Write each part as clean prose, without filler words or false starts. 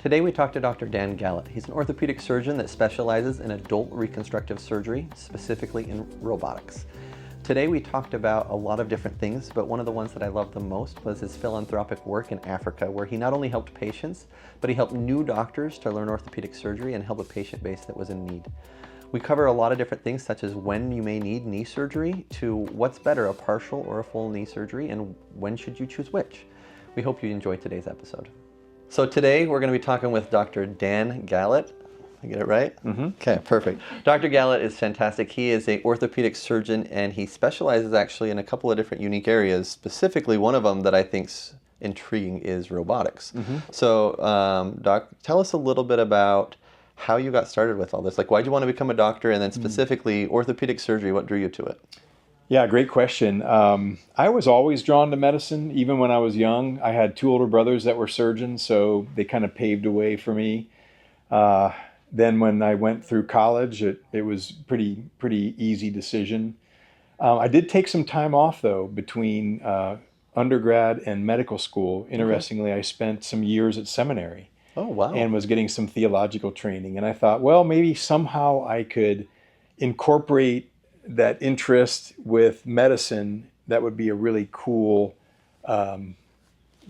Today we talked to Dr. Dan Galat. He's an orthopedic surgeon that specializes in adult reconstructive surgery, specifically in robotics. Today we talked about a lot of different things, but one of the ones that I loved the most was his philanthropic work in Africa, where he not only helped patients, but he helped new doctors to learn orthopedic surgery and help a patient base that was in need. We cover a lot of different things, such as when you may need knee surgery, to what's better, a partial or a full knee surgery, and when should you choose which. We hope you enjoy today's episode. So today we're going to be talking with Dr. Dan Galat. I get it right? Mm-hmm. Okay, perfect. Dr. Galat is fantastic. He is an orthopedic surgeon, and he specializes actually in a couple of different unique areas. Specifically, one of them that I think's intriguing is robotics. Mm-hmm. So, Doc, tell us a little bit about how you got started with all this. Like, why'd you want to become a doctor, and then specifically orthopedic surgery, what drew you to it? Yeah, great question. I was always drawn to medicine, even when I was young. I had two older brothers that were surgeons, so they kind of paved a way for me. Then when I went through college, it was pretty easy decision. I did take some time off, though, between undergrad and medical school. Interestingly, I spent some years at seminary. Oh, wow. And was getting some theological training. And I thought, well, maybe somehow I could incorporate that interest with medicine. That would be a really cool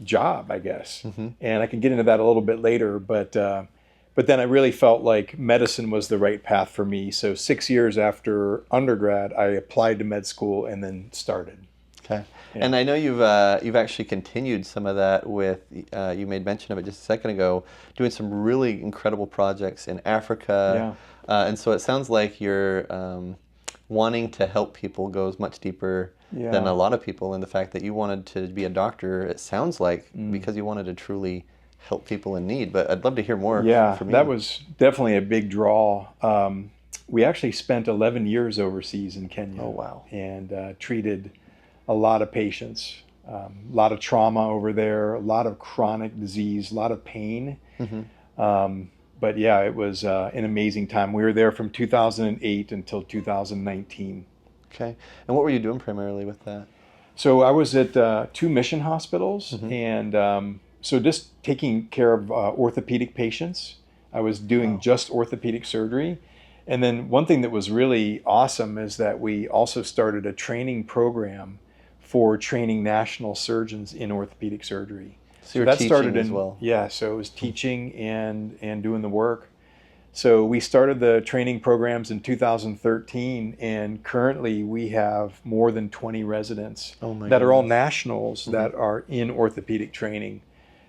job, I guess. Mm-hmm. And I can get into that a little bit later. But then I really felt like medicine was the right path for me. So 6 years after undergrad, I applied to med school and then started. Okay. Yeah. And I know you've actually continued some of that with, you made mention of it just a second ago, doing some really incredible projects in Africa. Yeah. And so it sounds like you're wanting to help people goes much deeper than a lot of people. And the fact that you wanted to be a doctor, it sounds like because you wanted to truly help people in need. But I'd love to hear more from you. That was definitely a big draw. We actually spent 11 years overseas in Kenya. Oh, wow. And treated a lot of patients, a lot of trauma over there, a lot of chronic disease, a lot of pain. Mm-hmm. But yeah, it was an amazing time. We were there from 2008 until 2019. Okay. And what were you doing primarily with that? So I was at two mission hospitals, Mm-hmm. and so just taking care of orthopedic patients. I was doing just orthopedic surgery. And then one thing that was really awesome is that we also started a training program for training national surgeons in orthopedic surgery. So you're that teaching started as well. Yeah, so it was teaching and doing the work. So we started the training programs in 2013, and currently we have more than 20 residents that are all nationals that are in orthopedic training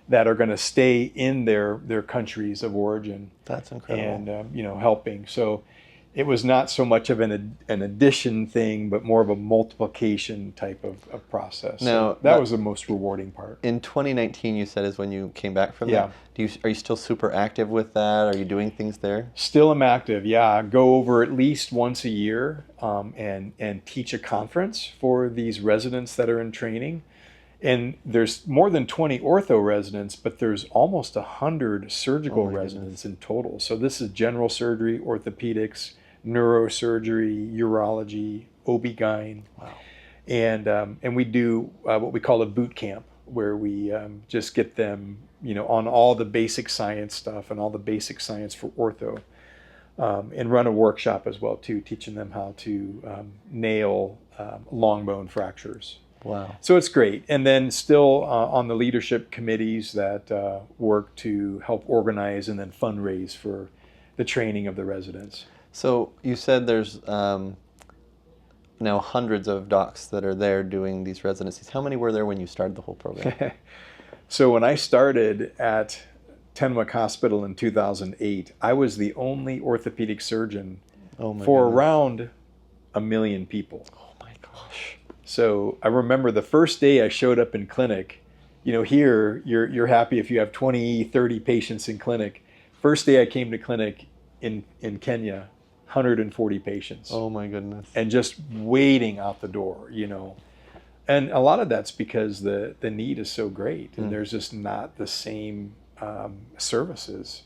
that are going to stay in their countries of origin. That's incredible. And helping. So it was not so much of an addition thing, but more of a multiplication type of process. Now, so that was the most rewarding part. In 2019, you said is when you came back from Yeah. that. Are you still super active with that? Are you doing things there? Still am active, yeah. I go over at least once a year and teach a conference for these residents that are in training. And there's more than 20 ortho residents, but there's almost 100 surgical residents in total. So this is general surgery, orthopedics, neurosurgery, urology, OB-GYN. Wow. And we do what we call a boot camp, where we just get them, on all the basic science stuff and all the basic science for ortho, and run a workshop as well too, teaching them how to nail long bone fractures. Wow. So it's great. And then still on the leadership committees that work to help organize and then fundraise for the training of the residents. So you said there's now hundreds of docs that are there doing these residencies. How many were there when you started the whole program? So when I started at Tenwick Hospital in 2008, I was the only orthopedic surgeon for around 1 million people. Oh my gosh. So I remember the first day I showed up in clinic, here you're happy if you have 20, 30 patients in clinic. First day I came to clinic in Kenya, 140 patients. Oh my goodness. And just waiting out the door, And a lot of that's because the need is so great, and there's just not the same services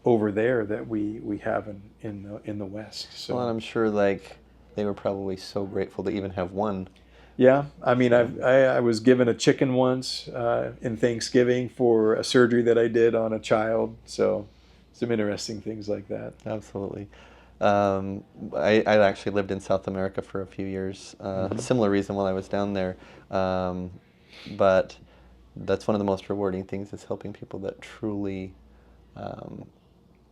over there that we have in the West. So Well, and I'm sure they were probably so grateful to even have one Yeah, I mean, I was given a chicken once in Thanksgiving for a surgery that I did on a child. So some interesting things like that. Absolutely. I actually lived in South America for a few years. Similar reason while I was down there. But that's one of the most rewarding things is helping people that truly um,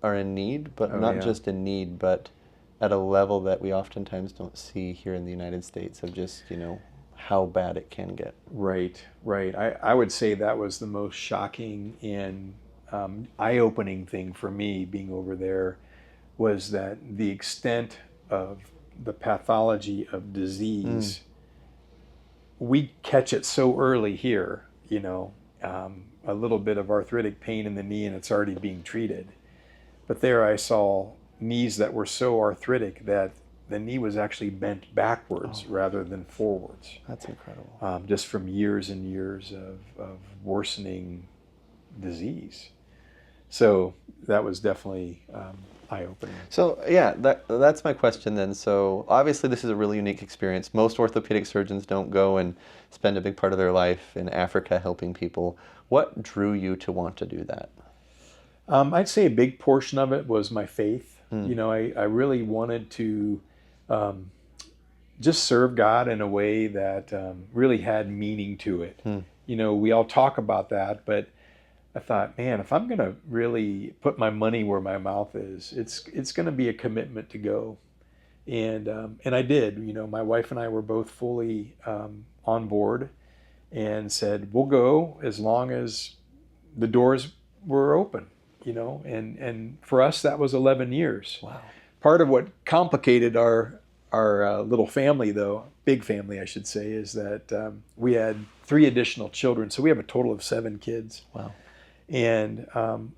are in need, but Oh not yeah. just in need, but at a level that we oftentimes don't see here in the United States of just, how bad it can get. Right, right. I would say that was the most shocking and eye-opening thing for me being over there was that the extent of the pathology of disease, we catch it so early here, a little bit of arthritic pain in the knee and it's already being treated. But there I saw knees that were so arthritic that the knee was actually bent backwards rather than forwards, That's incredible. just from years and years of worsening disease. So that was definitely eye-opening. So yeah, that's my question then. So obviously this is a really unique experience. Most orthopedic surgeons don't go and spend a big part of their life in Africa helping people. What drew you to want to do that? I'd say a big portion of it was my faith. I really wanted to just serve God in a way that really had meaning to it. We all talk about that, but I thought, man, if I'm going to really put my money where my mouth is, it's going to be a commitment to go. And I did. My wife and I were both fully on board and said, we'll go as long as the doors were open. And for us, that was 11 years. Wow. Part of what complicated our little family, though, big family, I should say, is that we had 3 additional children. So we have a total of 7 kids. Wow. And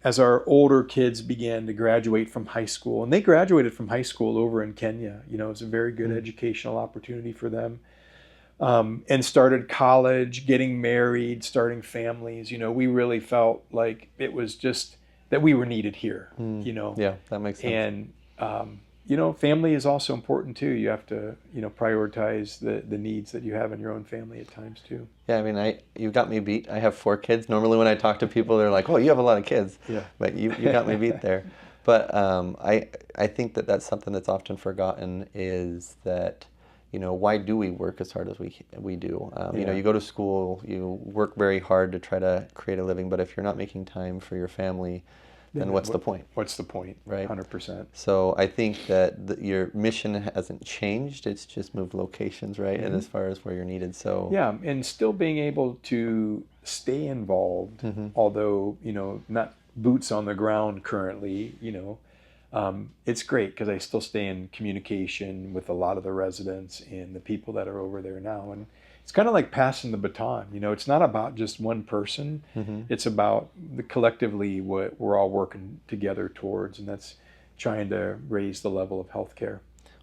as our older kids began to graduate from high school, and they graduated from high school over in Kenya, it was a very good educational opportunity for them, and started college, getting married, starting families, we really felt like it was just that we were needed here, Yeah, that makes sense. And, family is also important too. You have to, prioritize the needs that you have in your own family at times too. Yeah, I mean, you got me beat. I have 4 kids. Normally when I talk to people, they're like, oh, you have a lot of kids. Yeah. But you got me beat there. But I think that that's something that's often forgotten is that, why do we work as hard as we do? You go to school, you work very hard to try to create a living, but if you're not making time for your family, then what's the point? What's the point? Right. 100%. So I think that your mission hasn't changed. It's just moved locations, right? And as far as where you're needed. So yeah, and still being able to stay involved, although, not boots on the ground currently, it's great because I still stay in communication with a lot of the residents and the people that are over there now. And it's kind of like passing the baton. It's not about just one person. It's about collectively what we're all working together towards, and that's trying to raise the level of healthcare.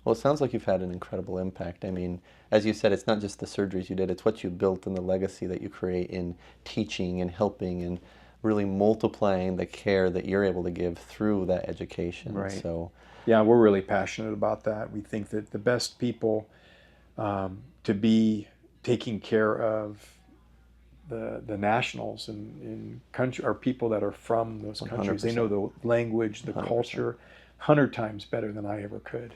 Well, it sounds like you've had an incredible impact. I mean, as you said, it's not just the surgeries you did, it's what you built and the legacy that you create in teaching and helping and really multiplying the care that you're able to give through that education. Right. So yeah, we're really passionate about that. We think that the best people to be taking care of the nationals in country are people that are from those countries. 100%. They know the language, the 100%. culture, 100 times better than I ever could.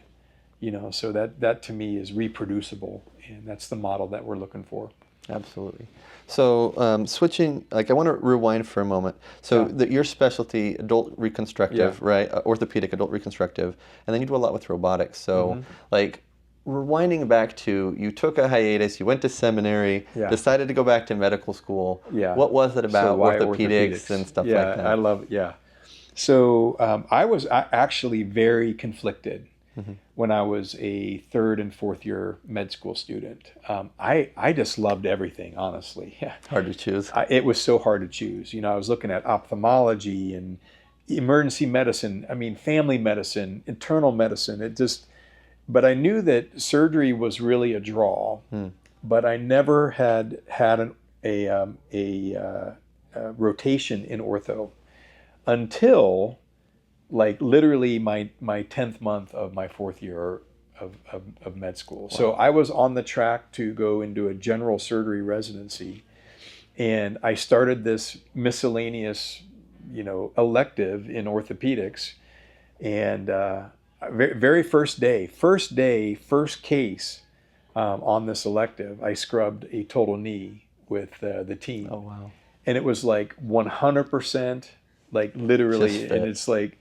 So that to me is reproducible, and that's the model that we're looking for. Absolutely. So switching, I want to rewind for a moment. So your specialty, adult reconstructive, right? Orthopedic adult reconstructive, and then you do a lot with robotics. So rewinding back to, you took a hiatus, you went to seminary, decided to go back to medical school. Yeah. What was it about why orthopedics and stuff like that? I love it. Yeah. So I was actually very conflicted when I was a 3rd and 4th year med school student. I just loved everything, honestly. Hard to choose. It was so hard to choose. I was looking at ophthalmology and emergency medicine, family medicine, internal medicine. But I knew that surgery was really a draw, but I never had a rotation in ortho until literally my 10th month of my 4th year of med school. So I was on the track to go into a general surgery residency, and I started this miscellaneous, elective in orthopedics. And very first case on this elective, I scrubbed a total knee with the team. Oh, wow. And it was like 100%, like literally. And it's like,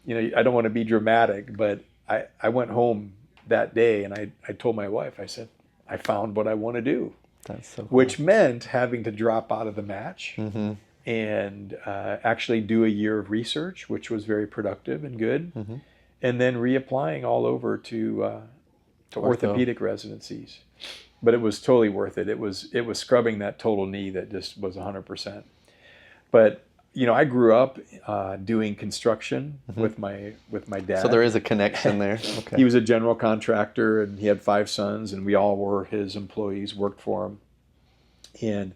I don't want to be dramatic, but I went home that day and I told my wife, I said, I found what I want to do. That's so cool. Which meant having to drop out of the match Mm-hmm. and actually do a year of research, which was very productive and good. Mm-hmm. And then reapplying all over to orthopedic residencies. But it was totally worth it. It was scrubbing that total knee that just was 100%. But I grew up doing construction with my dad. So there is a connection there. Okay. He was a general contractor, and he had 5 sons, and we all were his employees, worked for him. And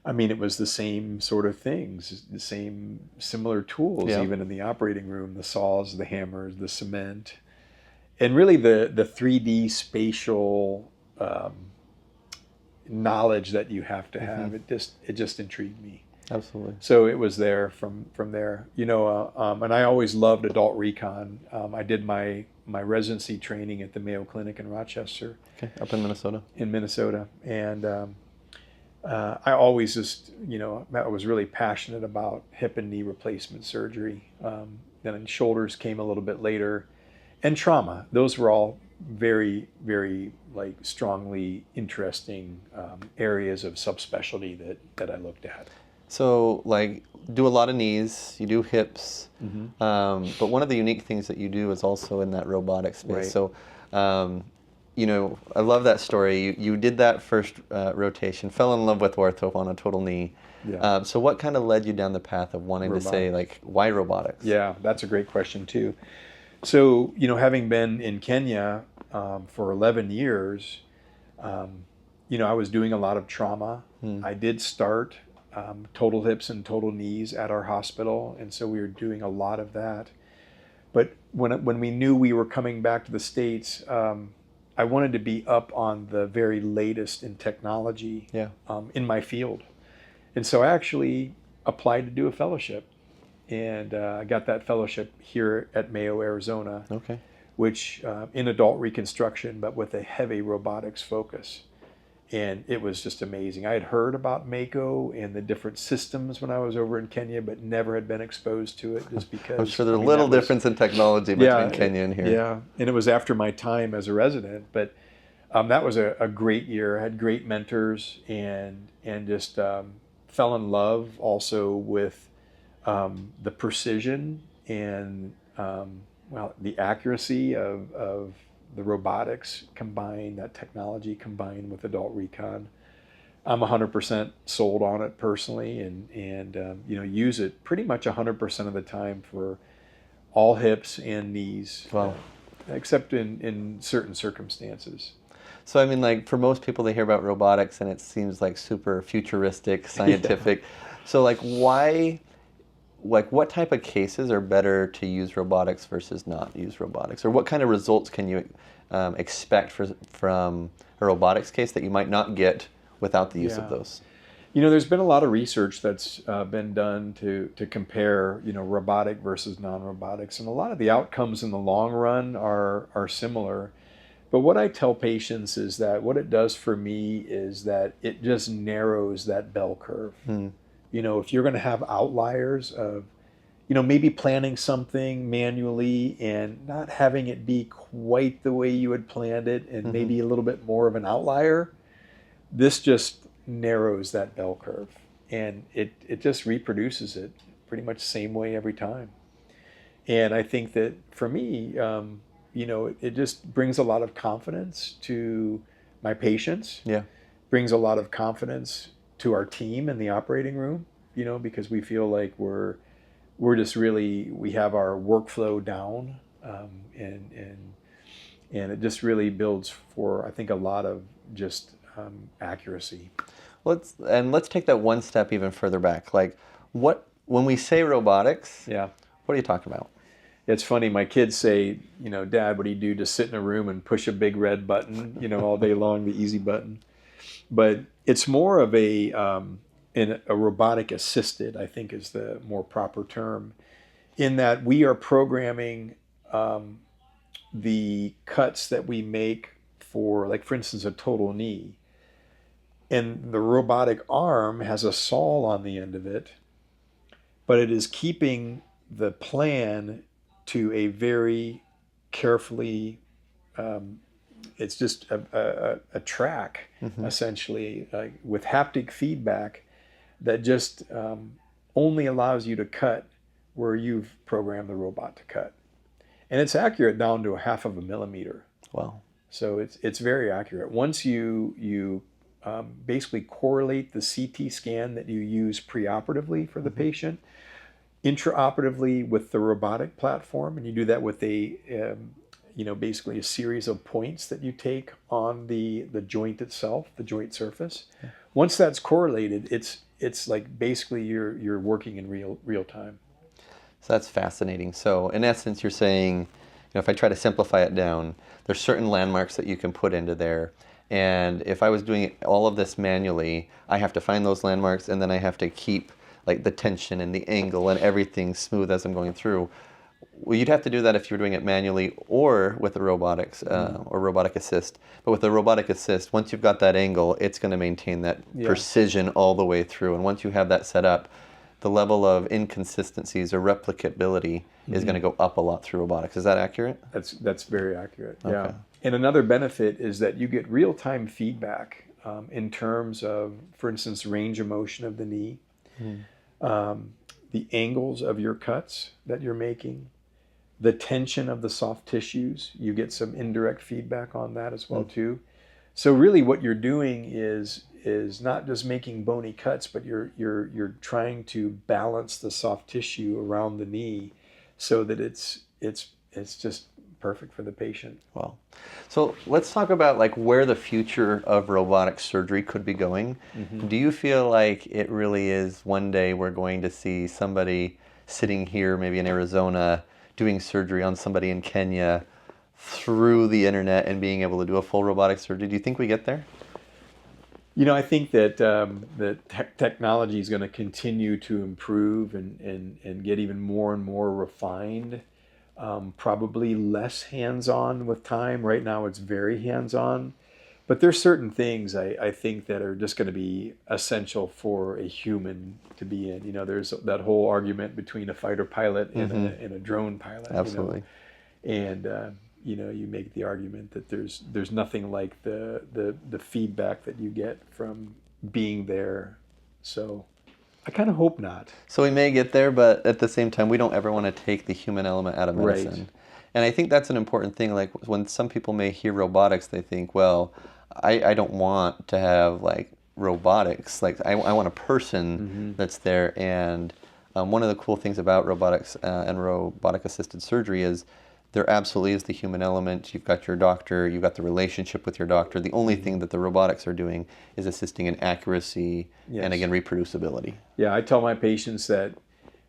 I mean, it was the same sort of things, the same similar tools, even in the operating room, the saws, the hammers, the cement, and really the 3D spatial knowledge that you have to have. It just intrigued me. Absolutely. So it was there from there, and I always loved adult recon. I did my residency training at the Mayo Clinic in Rochester. Okay, up in Minnesota. And I always just, I was really passionate about hip and knee replacement surgery. Then shoulders came a little bit later, and trauma. Those were all very, very strongly interesting areas of subspecialty that I looked at. So do a lot of knees, you do hips, but one of the unique things that you do is also in that robotic space. Right. So, I love that story. You did that first rotation, fell in love with ortho on a total knee. Yeah. So what kind of led you down the path of wanting to say, why robotics? Yeah, that's a great question too. So, having been in Kenya for 11 years, I was doing a lot of trauma. I did start total hips and total knees at our hospital, and so we were doing a lot of that. But when we knew we were coming back to the States, I wanted to be up on the very latest in technology in my field. And so I actually applied to do a fellowship, and I got that fellowship here at Mayo, Arizona, which in adult reconstruction, but with a heavy robotics focus. And it was just amazing. I had heard about Mako and the different systems when I was over in Kenya, but never had been exposed to it just because... I'm sure there's a little difference in technology between Kenya and here. Yeah, and it was after my time as a resident, but that was a great year. I had great mentors and just fell in love also with the precision and, the accuracy of the robotics combined, that technology combined with adult recon. I'm 100% sold on it personally, and use it pretty much 100% of the time for all hips and knees, except in certain circumstances. So I mean, for most people, they hear about robotics and it seems like super futuristic, scientific. So why? What type of cases are better to use robotics versus not use robotics? Or what kind of results can you expect from a robotics case that you might not get without the use of those? There's been a lot of research that's been done to compare, robotic versus non-robotics. And a lot of the outcomes in the long run are similar. But what I tell patients is that what it does for me is that it just narrows that bell curve. If you're going to have outliers of, maybe planning something manually and not having it be quite the way you had planned it and maybe a little bit more of an outlier, this just narrows that bell curve. And it just reproduces it pretty much the same way every time. And I think that for me, it just brings a lot of confidence to my patients. Yeah. Brings a lot of confidence to our team in the operating room, because we feel like we're just really, we have our workflow down, and it just really builds for, I think, a lot of just accuracy. Let's take that one step even further back. When we say robotics, what are you talking about? It's funny, my kids say, Dad, what do you do? Just sit in a room and push a big red button, all day long, the easy button. But it's more of a robotic assisted, I think is the more proper term, in that we are programming the cuts that we make for, like, for instance, a total knee. And the robotic arm has a saw on the end of it, but it is keeping the plan to a very carefully, it's just a track, essentially, with haptic feedback that just only allows you to cut where you've programmed the robot to cut. And it's accurate down to 1/2 millimeter. Wow. So it's very accurate. Once you basically correlate the CT scan that you use preoperatively for the patient, intraoperatively with the robotic platform, and you do that with basically a series of points that you take on the joint itself, the joint surface. Yeah. Once that's correlated, it's like basically you're working in real time. So that's fascinating. So in essence, you're saying, if I try to simplify it down, there's certain landmarks that you can put into there. And if I was doing all of this manually, I have to find those landmarks, and then I have to keep like the tension and the angle and everything smooth as I'm going through. Well, you'd have to do that if you're doing it manually or with the robotics or robotic assist. But with the robotic assist, once you've got that angle, it's going to maintain that precision all the way through. And once you have that set up, the level of inconsistencies or replicability is going to go up a lot through robotics. Is that accurate? That's very accurate. Okay. Yeah. And another benefit is that you get real-time feedback in terms of, for instance, range of motion of the knee, the angles of your cuts that you're making, the tension of the soft tissues. You get some indirect feedback on that as well too. So really what you're doing is not just making bony cuts, but you're trying to balance the soft tissue around the knee so that it's just perfect for the patient. Wow. So let's talk about like where the future of robotic surgery could be going. Do you feel like it really is one day we're going to see somebody sitting here, maybe in Arizona, doing surgery on somebody in Kenya through the internet and being able to do a full robotic surgery? Do you think we get there? I think that technology is going to continue to improve and get even more and more refined. Probably less hands-on with time. Right now it's very hands-on. But there's certain things I think that are just going to be essential for a human to be in. There's that whole argument between a fighter pilot and a drone pilot. Absolutely. And you make the argument that there's nothing like the feedback that you get from being there. So I kind of hope not. So we may get there, but at the same time, we don't ever want to take the human element out of medicine. Right. And I think that's an important thing. Like when some people may hear robotics, they think, well, I don't want to have like robotics. Like I want a person that's there. And one of the cool things about robotics and robotic assisted surgery is there absolutely is the human element. You've got your doctor, you've got the relationship with your doctor. The only thing that the robotics are doing is assisting in accuracy and, again, reproducibility. Yeah, I tell my patients that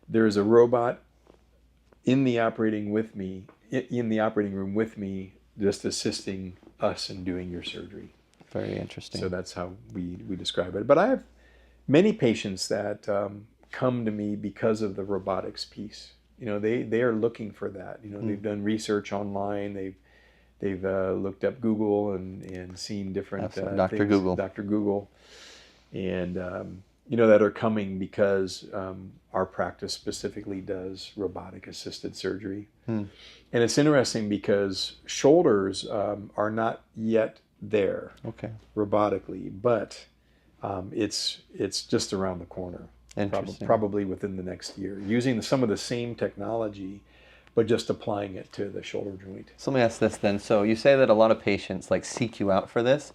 there is a robot in the operating room with me, just assisting us in doing your surgery. Very interesting. So that's how we describe it. But I have many patients that come to me because of the robotics piece. They are looking for that. They've done research online. They've looked up Google and seen different Dr. things, Google. Dr. Google, and that are coming because our practice specifically does robotic assisted surgery. And it's interesting because shoulders are not yet there robotically, but it's just around the corner. Probably within the next year, using some of the same technology, but just applying it to the shoulder joint. So let me ask this then. So you say that a lot of patients like seek you out for this.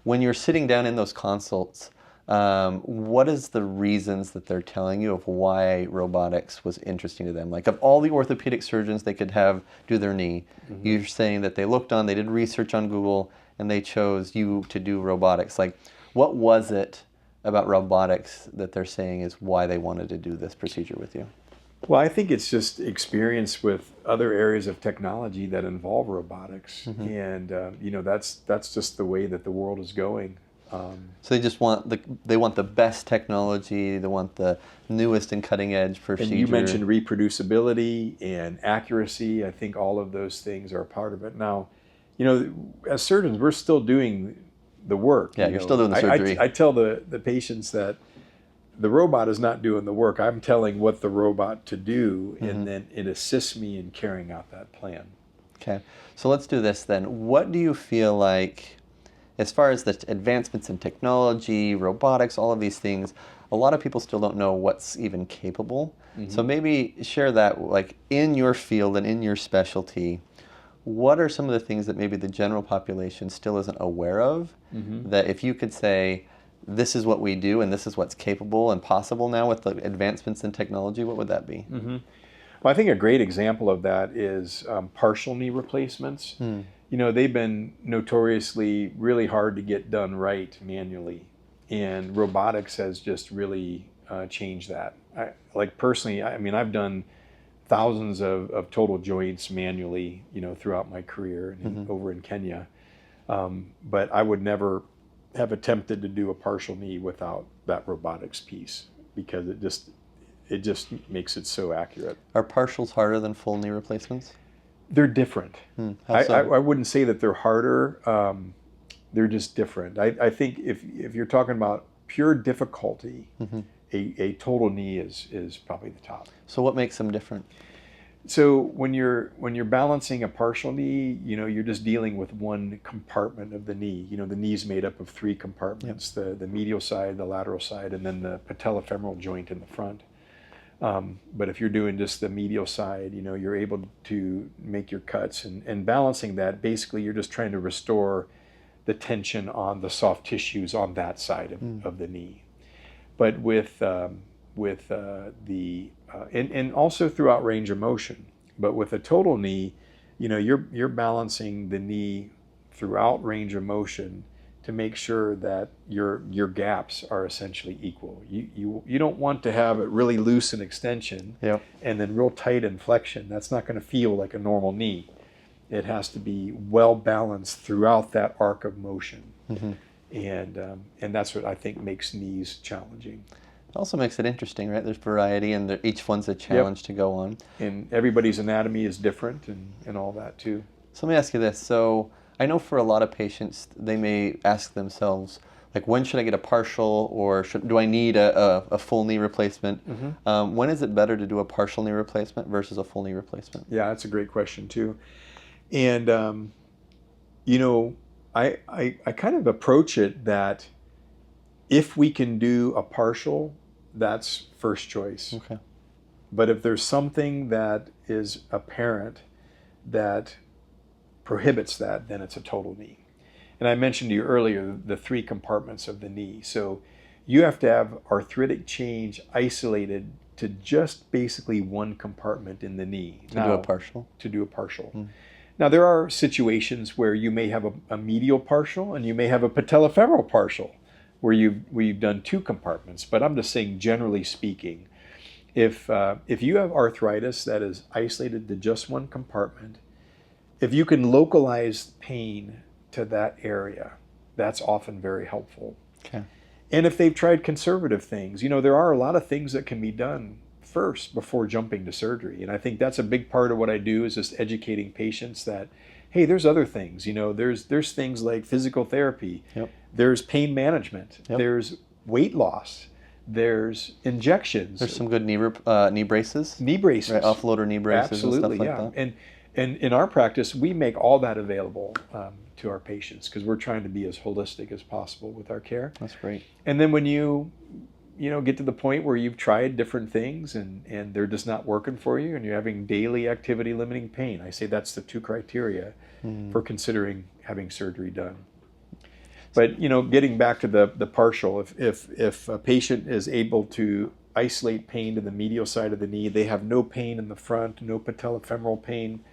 When you're sitting down in those consults, what is the reasons that they're telling you of why robotics was interesting to them? Like of all the orthopedic surgeons they could have do their knee, you're saying that they they did research on Google, and they chose you to do robotics. Like what was it about robotics that they're saying is why they wanted to do this procedure with you? Well, I think it's just experience with other areas of technology that involve robotics, and that's just the way that the world is going. So they want the best technology, they want the newest and cutting edge procedure. And you mentioned reproducibility and accuracy. I think all of those things are a part of it. Now, as surgeons, we're still doing the work. Yeah, you're still doing the surgery. I tell the patients that the robot is not doing the work. I'm telling what the robot to do, and then it assists me in carrying out that plan. Okay, so let's do this then. What do you feel like, as far as the advancements in technology, robotics, all of these things, a lot of people still don't know what's even capable. So maybe share that, like in your field and in your specialty, what are some of the things that maybe the general population still isn't aware of, that if you could say, this is what we do and this is what's capable and possible now with the advancements in technology, what would that be? Well, I think a great example of that is partial knee replacements. They've been notoriously really hard to get done right manually, and robotics has just really changed that. Personally, I've done thousands of total joints manually, throughout my career and over in Kenya, but I would never have attempted to do a partial knee without that robotics piece, because it just makes it so accurate. Are partials harder than full knee replacements? They're different. How so? I wouldn't say that they're harder. They're just different. I think if you're talking about pure difficulty, a total knee is probably the top. So what makes them different? So when you're balancing a partial knee, you're just dealing with one compartment of the knee. The knee's made up of three compartments: the medial side, the lateral side, and then the patellofemoral joint in the front. But if you're doing just the medial side, you're able to make your cuts, and balancing that, basically you're just trying to restore the tension on the soft tissues on that side of the knee. But with and also throughout range of motion. But with a total knee, you're balancing the knee throughout range of motion to make sure that your gaps are essentially equal. You don't want to have it really loose in extension and then real tight in flexion. That's not going to feel like a normal knee. It has to be well balanced throughout that arc of motion, and that's what I think makes knees challenging. It also makes it interesting, right? There's variety, and each one's a challenge to go on. And everybody's anatomy is different, and all that too. So let me ask you this. So I know for a lot of patients, they may ask themselves, like, when should I get a partial, or do I need a full knee replacement? When is it better to do a partial knee replacement versus a full knee replacement? Yeah, that's a great question too. And I kind of approach it that if we can do a partial, that's first choice. Okay. But if there's something that is apparent that prohibits that, then it's a total knee. And I mentioned to you earlier the three compartments of the knee. So you have to have arthritic change isolated to just basically one compartment in the knee. To do a partial? To do a partial. Now, there are situations where you may have a medial partial and you may have a patellofemoral partial, where you've done two compartments. But I'm just saying, generally speaking, if you have arthritis that is isolated to just one compartment, if you can localize pain to that area, that's often very helpful. Okay. And if they've tried conservative things, there are a lot of things that can be done first before jumping to surgery. And I think that's a big part of what I do, is just educating patients that, hey, there's other things. There's things like physical therapy. There's pain management. There's weight loss. There's injections. There's some good knee braces. Knee braces. Right, offloader knee braces. Absolutely, and stuff like that. And in our practice, we make all that available to our patients, because we're trying to be as holistic as possible with our care. That's great. And then when you get to the point where you've tried different things and they're just not working for you, and you're having daily activity limiting pain, I say that's the two criteria for considering having surgery done. But getting back to the partial, if a patient is able to isolate pain to the medial side of the knee, they have no pain in the front, no patellofemoral pain,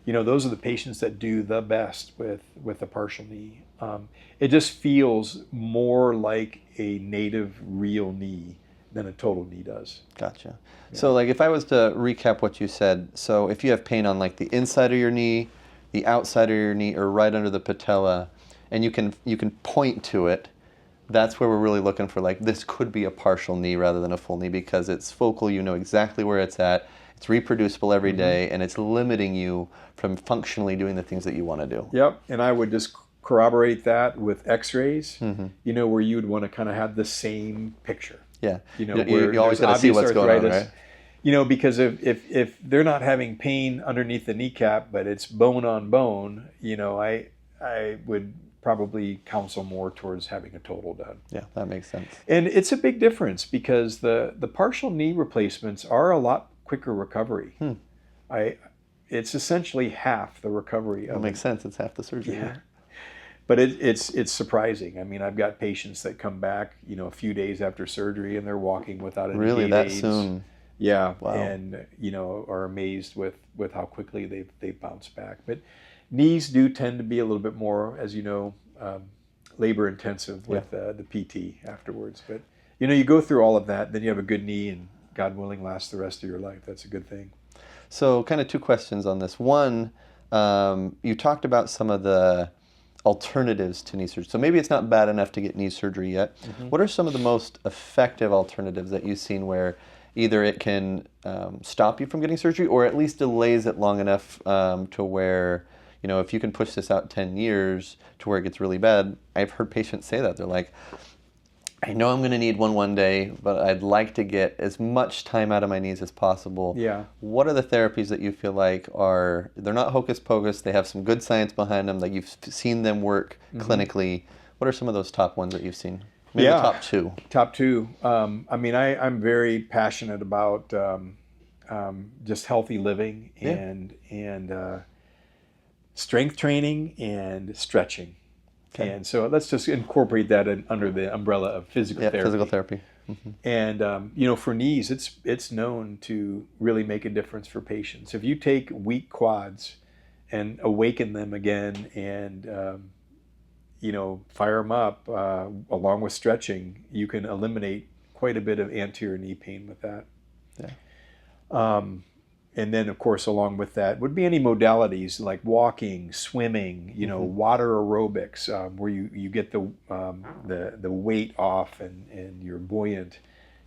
those are the patients that do the best with a partial knee. It just feels more like a native real knee than a total knee does. Gotcha. So like if I was to recap what you said, so if you have pain on like the inside of your knee, the outside of your knee, or right under the patella, and you can point to it, that's where we're really looking for, like, this could be a partial knee rather than a full knee because it's focal, you know exactly where it's at, it's reproducible every day, and it's limiting you from functionally doing the things that you want to do. Yep, and I would just corroborate that with x-rays, you know, where you would want to kind of have the same picture. Yeah, You know, you always got to see what's going on, right? You know, because if they're not having pain underneath the kneecap, but it's bone on bone, you know, I would probably counsel more towards having a total done. Yeah, that makes sense. And it's a big difference because the partial knee replacements are a lot quicker recovery. It's essentially half the recovery. That makes sense. It's half the surgery. Yeah. But it's surprising. I mean, I've got patients that come back, you know, a few days after surgery and they're walking without any really gait that aids. soon. Yeah, Wow. and you know, are amazed with how quickly they've bounced back. But knees do tend to be a little bit more, as you know, labor intensive with the PT afterwards. But you know, you go through all of that, then you have a good knee, and God willing, lasts the rest of your life. That's a good thing. So, kind of two questions on this. One, you talked about some of the alternatives to knee surgery. So maybe it's not bad enough to get knee surgery yet. What are some of the most effective alternatives that you've seen where either it can stop you from getting surgery or at least delays it long enough to where, you know, if you can push this out 10 years to where it gets really bad? I've heard patients say that. They're like, I know I'm going to need one day, but I'd like to get as much time out of my knees as possible. Yeah. What are the therapies that you feel like they're not hocus pocus, they have some good science behind them, that you've seen them work clinically? What are some of those top ones that you've seen? Maybe the top two. Top two. I mean, I'm very passionate about just healthy living and strength training and stretching. Okay. And so let's just incorporate that under the umbrella of physical therapy. Physical therapy. And you know, for knees, it's known to really make a difference for patients. If you take weak quads and awaken them again, and you know, fire them up along with stretching, you can eliminate quite a bit of anterior knee pain with that. Yeah. And then, of course, along with that would be any modalities like walking, swimming, you know, water aerobics, where you get the weight off and you're buoyant,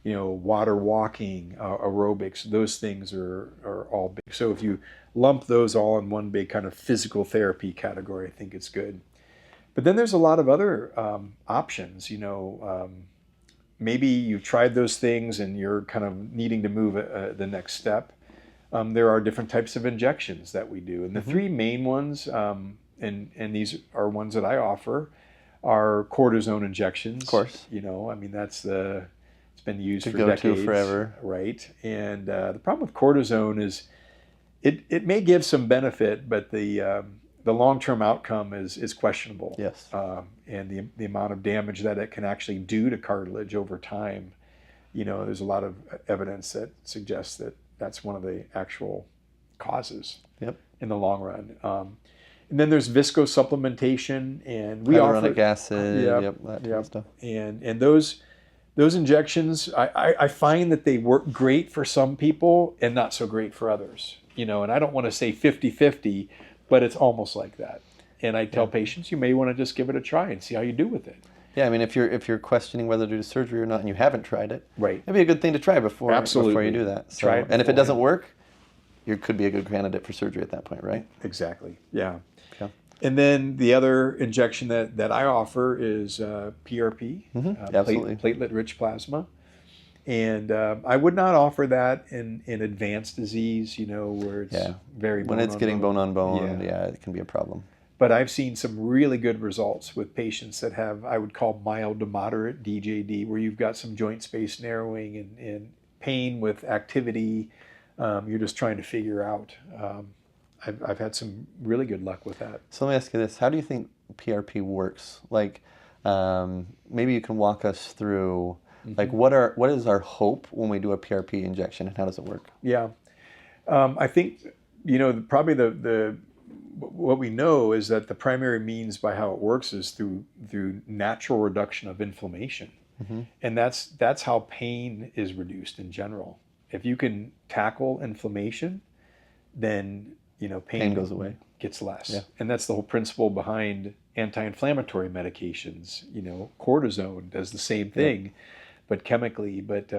you know, water walking, aerobics. Those things are all big. So if you lump those all in one big kind of physical therapy category, I think it's good. But then there's a lot of other options. You know, maybe you've tried those things and you're kind of needing to move the next step. There are different types of injections that we do. And the three main ones, and these are ones that I offer, are cortisone injections. Of course. You know, I mean, it's been used for decades. To forever. Right. And the problem with cortisone is it may give some benefit, but the long-term outcome is questionable. Yes. And the amount of damage that it can actually do to cartilage over time, you know, there's a lot of evidence that suggests that that's one of the actual causes in the long run. And then there's viscosupplementation, and we offer hyaluronic acid, that type of stuff. And those injections, I find that they work great for some people and not so great for others. You know, and I don't want to say 50-50, but it's almost like that. And I tell patients, you may want to just give it a try and see how you do with it. Yeah, I mean, if you're questioning whether to do surgery or not and you haven't tried it, right, it'd be a good thing to try before you do that. So, try it. And if it doesn't work, you could be a good candidate for surgery at that point, right? Exactly. Yeah. Okay. And then the other injection that I offer is PRP, platelet-rich plasma. And I would not offer that in advanced disease, you know, where it's very bone when it's getting bone on bone, it can be a problem. But I've seen some really good results with patients that have, I would call, mild to moderate DJD, where you've got some joint space narrowing and pain with activity. You're just trying to figure out. I've had some really good luck with that. So let me ask you this. How do you think PRP works? Like, maybe you can walk us through, like, what is our hope when we do a PRP injection, and how does it work? Yeah. I think, you know, probably what we know is that the primary means by how it works is through natural reduction of inflammation. And that's how pain is reduced in general. If you can tackle inflammation, then pain goes away, gets less. Yeah. And that's the whole principle behind anti-inflammatory medications. Cortisone does the same thing, but chemically. But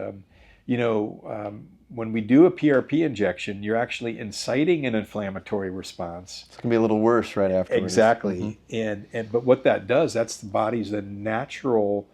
when we do a PRP injection, you're actually inciting an inflammatory response. It's gonna be a little worse right afterwards. Exactly. But what that does, that's the body's natural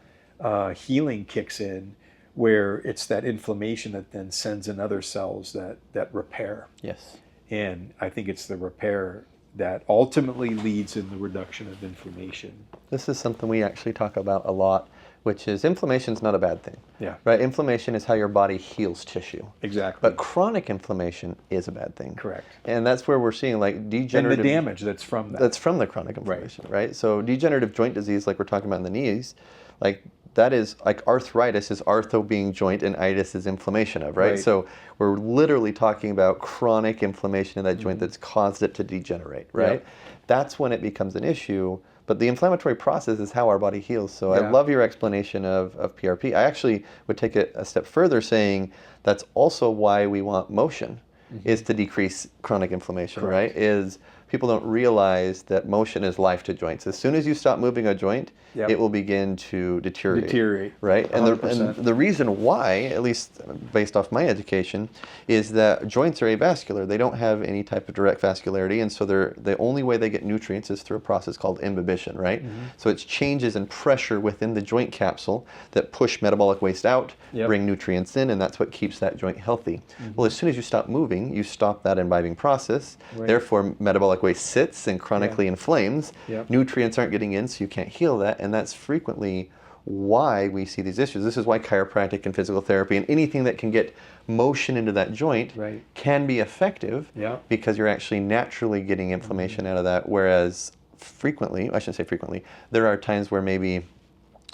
healing kicks in, where it's that inflammation that then sends in other cells that repair. Yes. And I think it's the repair that ultimately leads in the reduction of inflammation. This is something we actually talk about a lot, which is inflammation's not a bad thing. Yeah. Right? Inflammation is how your body heals tissue. Exactly. But chronic inflammation is a bad thing. Correct. And that's where we're seeing like degenerative... And the damage that's from that. That's from the chronic inflammation, right? So degenerative joint disease, like we're talking about in the knees, like that is like arthritis is artho being joint and itis is inflammation of, right? So we're literally talking about chronic inflammation in that joint that's caused it to degenerate, right? Yep. That's when it becomes an issue. But the inflammatory process is how our body heals. So I love your explanation of PRP. I actually would take it a step further, saying that's also why we want motion, is to decrease chronic inflammation, right? Is people don't realize that motion is life to joints. As soon as you stop moving a joint, it will begin to deteriorate. Right? And the reason why, at least based off my education, is that joints are avascular. They don't have any type of direct vascularity, and so the only way they get nutrients is through a process called imbibition, right? So it's changes in pressure within the joint capsule that push metabolic waste out, bring nutrients in, and that's what keeps that joint healthy. Well, as soon as you stop moving, you stop that imbibing process. Therefore, metabolic waste sits and chronically inflames. Nutrients aren't getting in, so you can't heal that, and that's frequently why we see these issues. This is why chiropractic and physical therapy and anything that can get motion into that joint can be effective, because you're actually naturally getting inflammation out of that, whereas frequently, I shouldn't say frequently, there are times where maybe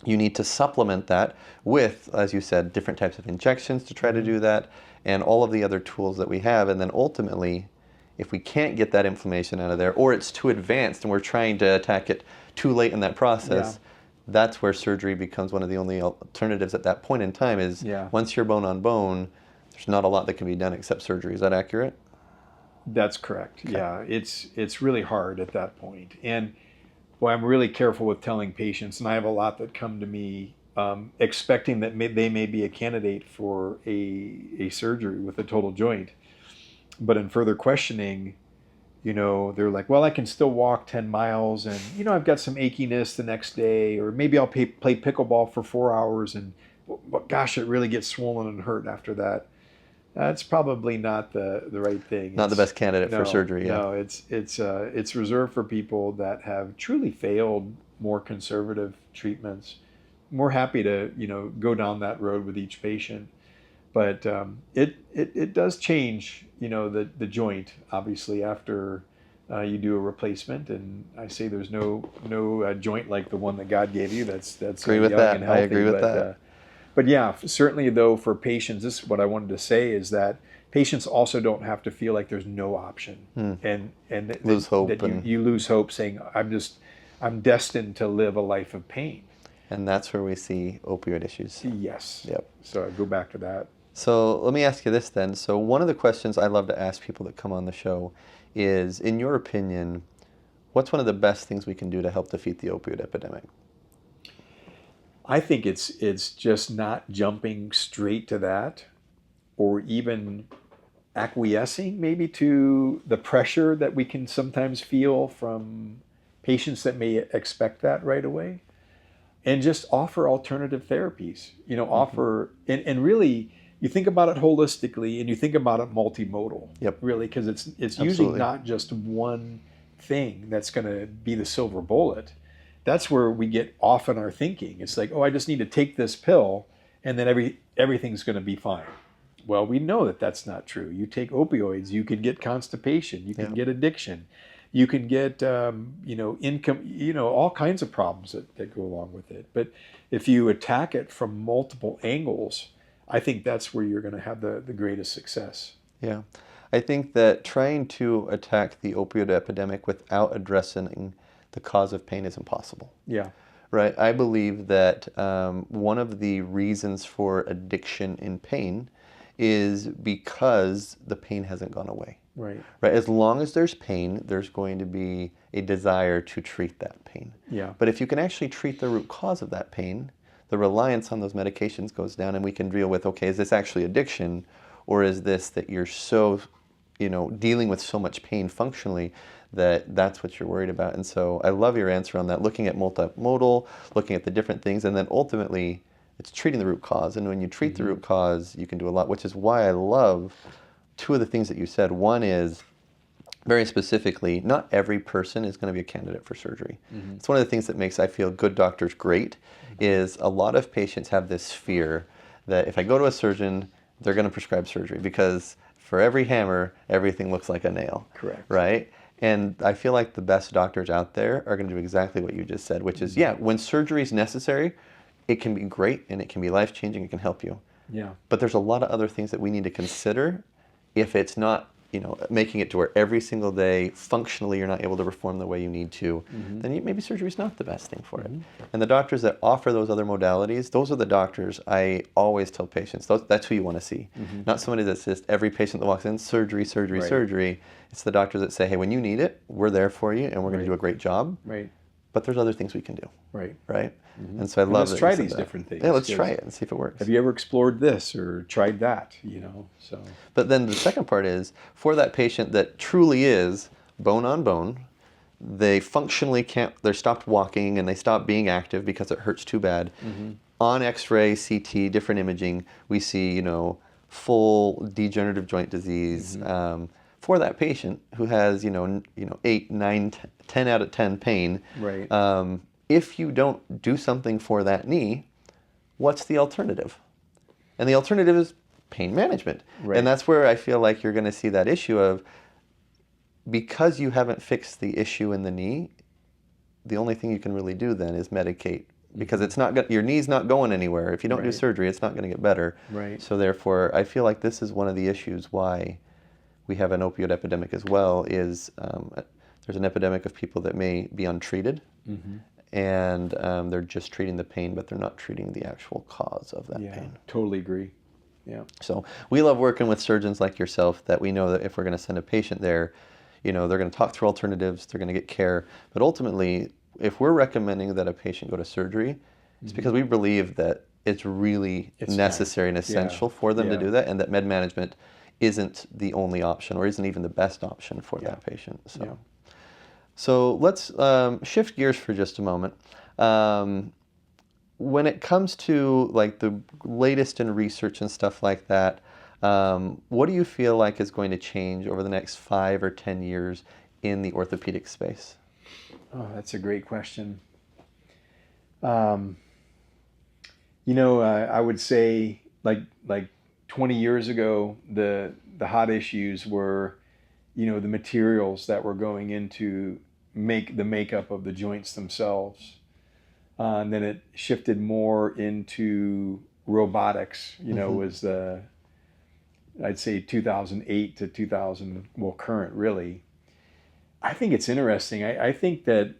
you need to supplement that with, as you said, different types of injections to try to do that, and all of the other tools that we have. And then ultimately, if we can't get that inflammation out of there, or it's too advanced and we're trying to attack it too late in that process, that's where surgery becomes one of the only alternatives at that point in time. Is once you're bone on bone, there's not a lot that can be done except surgery. Is that accurate? That's correct. Okay. Yeah, it's really hard at that point. And well, I'm really careful with telling patients, and I have a lot that come to me expecting that they may be a candidate for a surgery with a total joint. But in further questioning, they're like, well, I can still walk 10 miles and, I've got some achiness the next day, or maybe I'll play pickleball for 4 hours and, gosh, it really gets swollen and hurt after that. That's probably not the right thing. Not the best candidate for surgery. No, it's reserved for people that have truly failed more conservative treatments. We're happy to, go down that road with each patient. But it does change, the joint, obviously, after you do a replacement. And I say there's no joint like the one that God gave you. That's agree with young that. and healthy. I agree with that. But yeah, certainly though, for patients, this is what I wanted to say, is that patients also don't have to feel like there's no option and lose hope. That you lose hope, saying I'm destined to live a life of pain. And that's where we see opioid issues. Yes. Yep. So I go back to that. So let me ask you this then. So one of the questions I love to ask people that come on the show is, in your opinion, what's one of the best things we can do to help defeat the opioid epidemic? I think it's just not jumping straight to that, or even acquiescing maybe to the pressure that we can sometimes feel from patients that may expect that right away, and just offer alternative therapies, offer, and really, you think about it holistically and you think about it multimodal, really, because it's usually not just one thing that's going to be the silver bullet. That's where we get off in our thinking. It's like, I just need to take this pill and then everything's going to be fine. Well, we know that that's not true. You take opioids, you can get constipation, you can get addiction, you can get, income, all kinds of problems that go along with it. But if you attack it from multiple angles, I think that's where you're going to have the greatest success. Yeah. I think that trying to attack the opioid epidemic without addressing the cause of pain is impossible. Yeah. right? I believe that one of the reasons for addiction in pain is because the pain hasn't gone away. Right. Right? As long as there's pain, there's going to be a desire to treat that pain. Yeah. But if you can actually treat the root cause of that pain, the reliance on those medications goes down, and we can deal with, okay, is this actually addiction, or is this that you're so, dealing with so much pain functionally that that's what you're worried about? And so I love your answer on that, looking at multimodal, looking at the different things, and then ultimately it's treating the root cause. And when you treat the root cause, you can do a lot, which is why I love two of the things that you said. One is, very specifically, not every person is going to be a candidate for surgery. It's one of the things that makes I feel good doctors great, is a lot of patients have this fear that if I go to a surgeon, they're going to prescribe surgery because for every hammer, everything looks like a nail. Correct. Right? And I feel like the best doctors out there are going to do exactly what you just said, which is, when surgery is necessary, it can be great and it can be life-changing, it can help you. Yeah. But there's a lot of other things that we need to consider. If it's not, making it to where every single day, functionally, you're not able to perform the way you need to, then maybe surgery is not the best thing for it. And the doctors that offer those other modalities, those are the doctors I always tell patients, that's who you want to see. Not somebody that's just every patient that walks in, surgery, surgery, surgery. It's the doctors that say, hey, when you need it, we're there for you, and we're going to do a great job. Right. But there's other things we can do. Right. Right? And so I love let's try these different things. Yeah, let's try it and see if it works. Have you ever explored this or tried that? So. But then the second part is, for that patient that truly is bone on bone, they functionally they're stopped walking and they stop being active because it hurts too bad. On X-ray, CT, different imaging, we see, full degenerative joint disease. For that patient who has, 8, 9, 10 out of 10 pain, Right. If you don't do something for that knee, what's the alternative? And the alternative is pain management. Right. And that's where I feel like you're going to see that issue of, because you haven't fixed the issue in the knee, the only thing you can really do then is medicate. Because it's not your knee's not going anywhere. If you don't do surgery, it's not going to get better. Right. So therefore, I feel like this is one of the issues why we have an opioid epidemic as well, is there's an epidemic of people that may be untreated, and they're just treating the pain, but they're not treating the actual cause of that pain. Totally agree. Yeah. So we love working with surgeons like yourself, that we know that if we're going to send a patient there, they're going to talk through alternatives, they're going to get care. But ultimately, if we're recommending that a patient go to surgery, it's because we believe that it's really necessary and essential for them to do that, and that med management isn't the only option, or isn't even the best option for that patient. So let's shift gears for just a moment. When it comes to like the latest in research and stuff like that, what do you feel like is going to change over the next 5 or 10 years in the orthopedic space? Oh, that's a great question. I would say like 20 years ago, the hot issues were, the materials that were going into make the makeup of the joints themselves. And then it shifted more into robotics, was I'd say 2008 to 2000, current really. I think it's interesting. I think that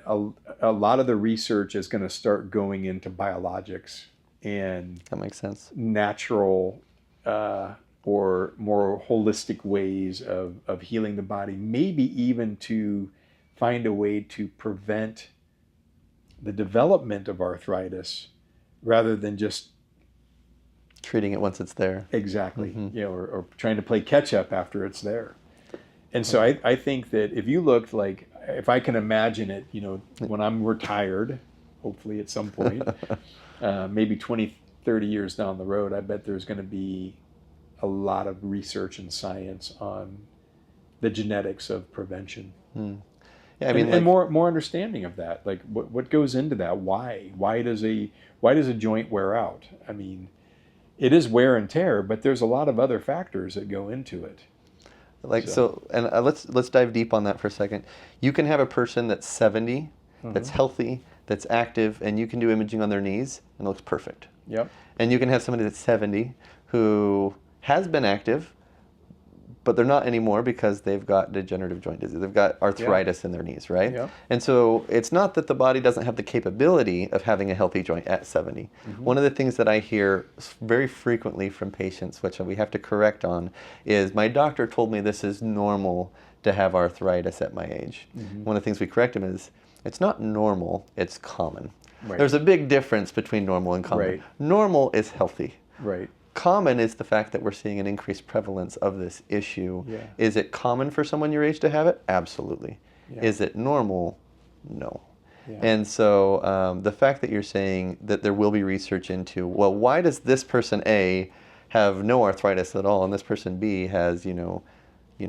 a lot of the research is going to start going into biologics and That makes sense. natural or more holistic ways of healing the body, maybe even to find a way to prevent the development of arthritis rather than just treating it once it's there. Exactly. Or trying to play catch up after it's there. And so I think that if you looked like, if I can imagine it, when I'm retired, hopefully at some point, maybe 20, 30 years down the road, I bet there's going to be a lot of research and science on the genetics of prevention. Yeah, I mean, and more understanding of that. Like what goes into that? Why does a joint wear out? I mean, it is wear and tear, but there's a lot of other factors that go into it. Let's dive deep on that for a second. You can have a person that's 70, that's healthy, that's active, and you can do imaging on their knees, and it looks perfect. Yep. And you can have somebody that's 70 who has been active, but they're not anymore because they've got degenerative joint disease. They've got arthritis in their knees, right? Yeah. And so it's not that the body doesn't have the capability of having a healthy joint at 70. One of the things that I hear very frequently from patients, which we have to correct on, is my doctor told me this is normal to have arthritis at my age. One of the things we correct them is, it's not normal, it's common. Right. There's a big difference between normal and common. Right. Normal is healthy. Right. Common is the fact that we're seeing an increased prevalence of this issue. Yeah. Is it common for someone your age to have it? Absolutely. Yeah. Is it normal? No. Yeah. And so the fact that you're saying that there will be research into, well, why does this person A have no arthritis at all and this person B has,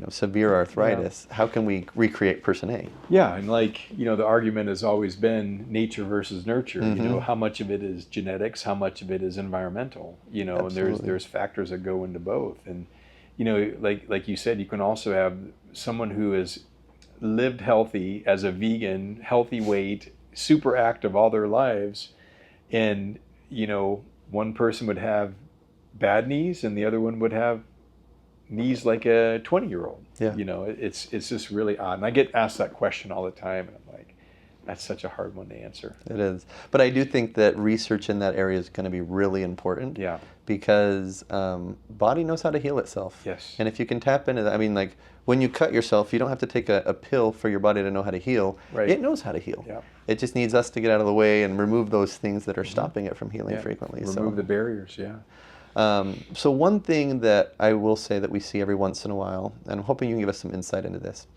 severe arthritis? How can we recreate person A? Yeah, and the argument has always been nature versus nurture. How much of it is genetics, how much of it is environmental, and there's factors that go into both. And, like you said, you can also have someone who has lived healthy as a vegan, healthy weight, super active all their lives. And, one person would have bad knees and the other one would have knees like a 20-year-old. Yeah. It's just really odd. And I get asked that question all the time, and I'm like, that's such a hard one to answer. It is. But I do think that research in that area is going to be really important. Yeah. Because body knows how to heal itself. Yes. And if you can tap into that, when you cut yourself, you don't have to take a pill for your body to know how to heal. Right. It knows how to heal. Yeah. It just needs us to get out of the way and remove those things that are stopping it from healing frequently. Remove the barriers, yeah. So one thing that I will say that we see every once in a while, and I'm hoping you can give us some insight into this.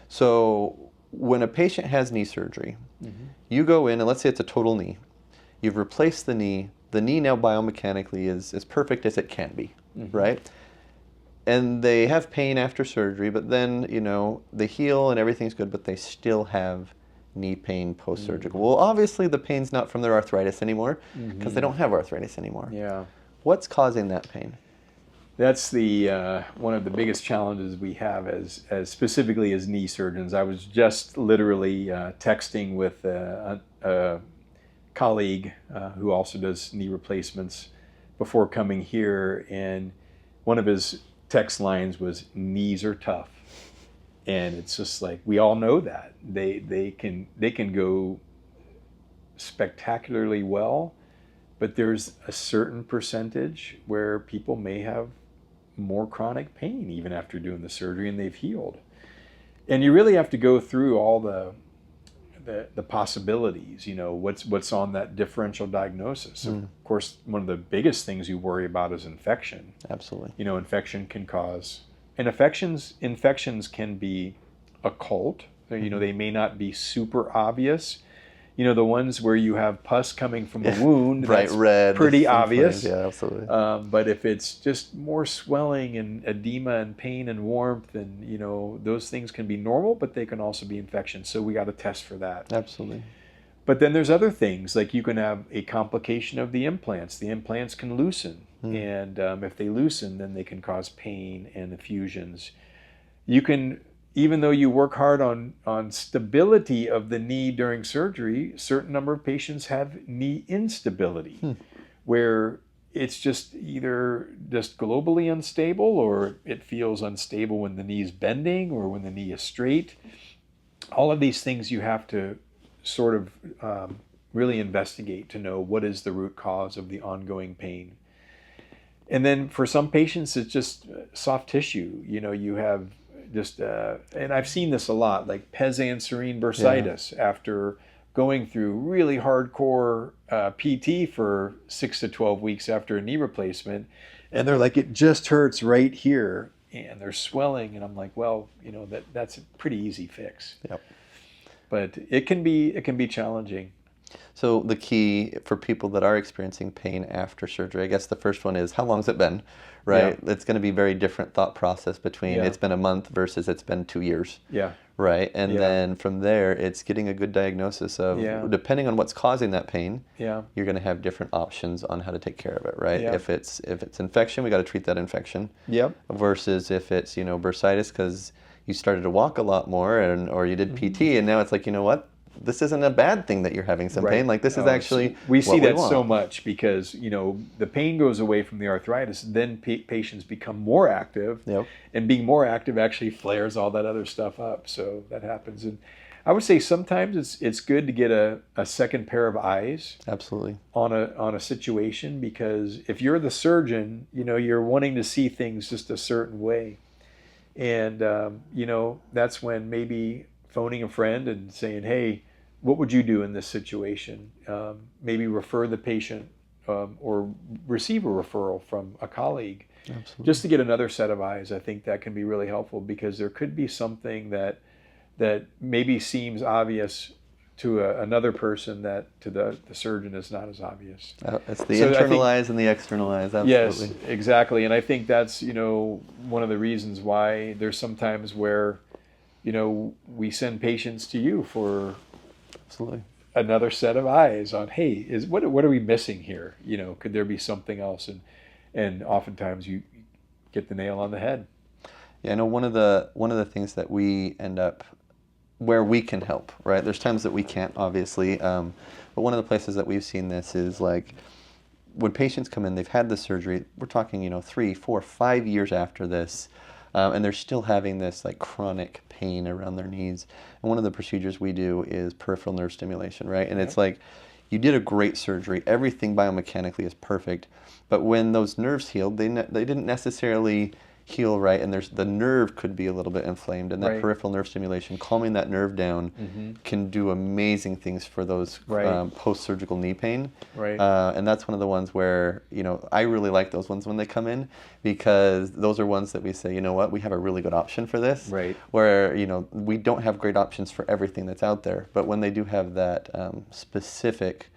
So when a patient has knee surgery, you go in and let's say it's a total knee. You've replaced the knee. The knee now biomechanically is as perfect as it can be, right? And they have pain after surgery, but then, they heal and everything's good, but they still have knee pain post-surgical. Well, obviously the pain's not from their arthritis anymore because they don't have arthritis anymore. Yeah. What's causing that pain? That's the one of the biggest challenges we have as specifically as knee surgeons. I was just literally texting with a colleague who also does knee replacements before coming here, and one of his text lines was, "Knees are tough," and it's just like, we all know that they can go spectacularly well. But there's a certain percentage where people may have more chronic pain even after doing the surgery and they've healed. And you really have to go through all the possibilities, what's on that differential diagnosis. Of course, one of the biggest things you worry about is infection. Absolutely. Infection can cause, and infections can be occult. They may not be super obvious. The ones where you have pus coming from a wound, bright that's red, pretty obvious. Yeah, absolutely. But if it's just more swelling and edema and pain and warmth, and those things can be normal, but they can also be infections. So we got to test for that. Absolutely. But then there's other things, like you can have a complication of the implants. The implants can loosen, and if they loosen, then they can cause pain and effusions. You can, even though you work hard on stability of the knee during surgery, a certain number of patients have knee instability, where it's just either just globally unstable, or it feels unstable when the knee is bending or when the knee is straight. All of these things you have to sort of really investigate to know what is the root cause of the ongoing pain. And then for some patients, it's just soft tissue. You have just, and I've seen this a lot, like pes anserine bursitis after going through really hardcore PT for 6 to 12 weeks after a knee replacement. And they're like, it just hurts right here. And they're swelling. And I'm like, well, that's a pretty easy fix. Yep. But it can be challenging. So the key for people that are experiencing pain after surgery, I guess the first one is, how long's it been, right? Yeah. It's going to be very different thought process between it's been a month versus it's been 2 years. Yeah. Right. And then from there, it's getting a good diagnosis of, depending on what's causing that pain, you're going to have different options on how to take care of it, right? Yeah. If it's infection, we got to treat that infection. Yep. Versus if it's, bursitis because you started to walk a lot more or you did PT and now it's like, this isn't a bad thing that you're having some Right. pain. Like this is actually we see what that we want. so much because, you know, the pain goes away from the arthritis, then patients become more active, Yep. and being more active actually flares all that other stuff up. So that happens. And I would say sometimes it's good to get a second pair of eyes Absolutely. on a situation, because if you're the surgeon, you know, you're wanting to see things just a certain way. And, you know, that's when maybe phoning a friend and saying, hey, what would you do in this situation? Maybe refer the patient or receive a referral from a colleague. Absolutely. Just to get another set of eyes. I think that can be really helpful, because there could be something that maybe seems obvious to another person that to the surgeon is not as obvious. It's the So I internal think- eyes and the external eyes. Absolutely. Yes, exactly. And I think that's, you know, one of the reasons why there's sometimes where, you know, we send patients to you for Absolutely. another set of eyes on, hey, what are we missing here? You know, could there be something else? And oftentimes you get the nail on the head. Yeah, I know one of the things that we end up where we can help, right? There's times that we can't, obviously, but one of the places that we've seen this is like when patients come in, they've had the surgery. We're talking, you know, 3, 4, 5 years after this, and they're still having this like chronic pain around their knees. And one of the procedures we do is peripheral nerve stimulation, right? And it's like you did a great surgery. Everything biomechanically is perfect, but when those nerves healed, they didn't necessarily heal right, and the nerve could be a little bit inflamed, and that Right. peripheral nerve stimulation, calming that nerve down, can do amazing things for those Right. post-surgical knee pain. Right. And that's one of the ones where, you know, I really like those ones when they come in, because those are ones that we say, you know what, we have a really good option for this. Right. Where, you know, we don't have great options for everything that's out there, but when they do have that specific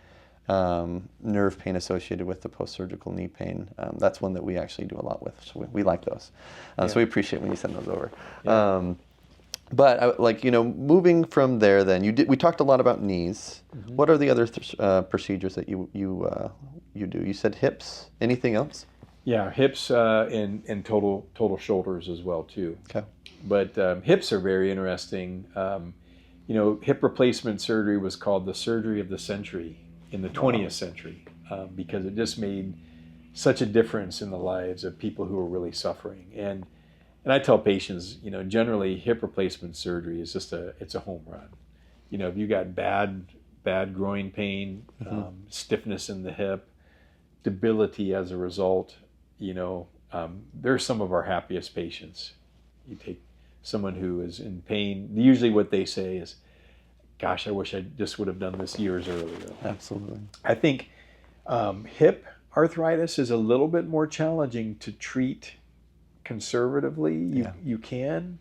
nerve pain associated with the post-surgical knee pain, that's one that we actually do a lot with. So we like those. So we appreciate when you send those over. Yeah. But like, you know, moving from there, then we talked a lot about knees. What are the other procedures that you do? You said hips. Anything else? Yeah, hips and total shoulders as well too. Okay. But hips are very interesting. You know, hip replacement surgery was called the surgery of the century in the 20th century, because it just made such a difference in the lives of people who were really suffering. And I tell patients, you know, generally hip replacement surgery is just it's a home run. You know, if you got bad groin pain, stiffness in the hip, debility as a result, you know, they're some of our happiest patients. You take someone who is in pain, usually what they say is, gosh, I wish I just would have done this years earlier. Absolutely. I think hip arthritis is a little bit more challenging to treat conservatively. You can,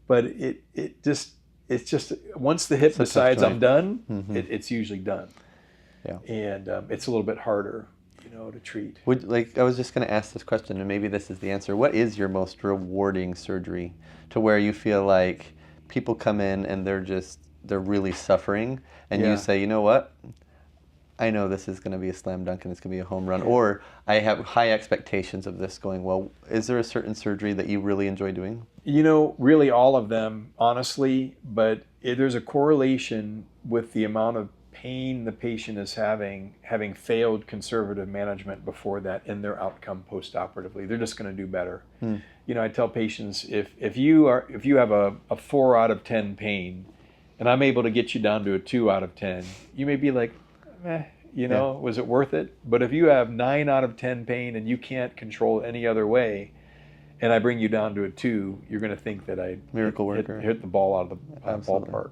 but it's just once the hip decides I'm done, it's usually done. Yeah. And it's a little bit harder, you know, to treat. I was just going to ask this question, and maybe this is the answer. What is your most rewarding surgery, to where you feel like people come in and they're really suffering, and you say, you know what, I know this is going to be a slam dunk and it's going to be a home run, or I have high expectations of this going well. Is there a certain surgery that you really enjoy doing? You know, really all of them, honestly, but there's a correlation with the amount of pain the patient is having failed conservative management before that, in their outcome post-operatively. They're just going to do better. You know, I tell patients, if you have a 4 out of 10 pain, and I'm able to get you down to a 2 out of 10, you may be like, you know, was it worth it? But if you have 9 out of 10 pain and you can't control it any other way, and I bring you down to a 2, you're going to think that I Miracle worker. hit the ball out of the ballpark.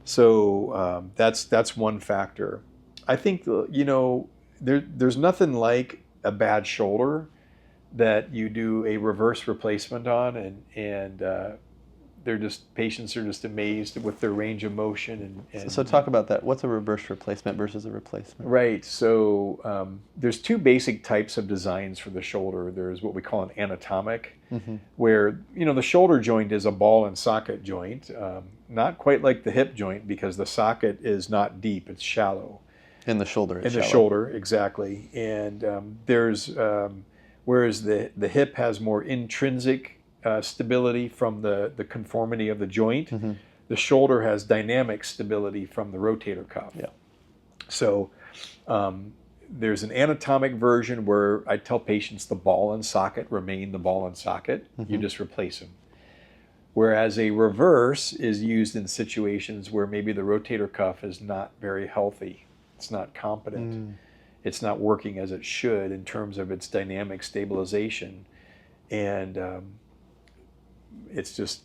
So that's one factor. I think, you know, there's nothing like a bad shoulder that you do a reverse replacement on, and patients are just amazed with their range of motion. And So talk about that. What's a reverse replacement versus a replacement? Right. So there's 2 basic types of designs for the shoulder. There's what we call an anatomic, where, you know, the shoulder joint is a ball and socket joint, not quite like the hip joint, because the socket is not deep, it's shallow. In the shoulder. In the shoulder, exactly. And whereas the hip has more intrinsic stability from the conformity of the joint, the shoulder has dynamic stability from the rotator cuff. Yeah. So there's an anatomic version where I tell patients the ball and socket remain the ball and socket. You just replace them. Whereas a reverse is used in situations where maybe the rotator cuff is not very healthy. It's not competent. It's not working as it should in terms of its dynamic stabilization. And it's just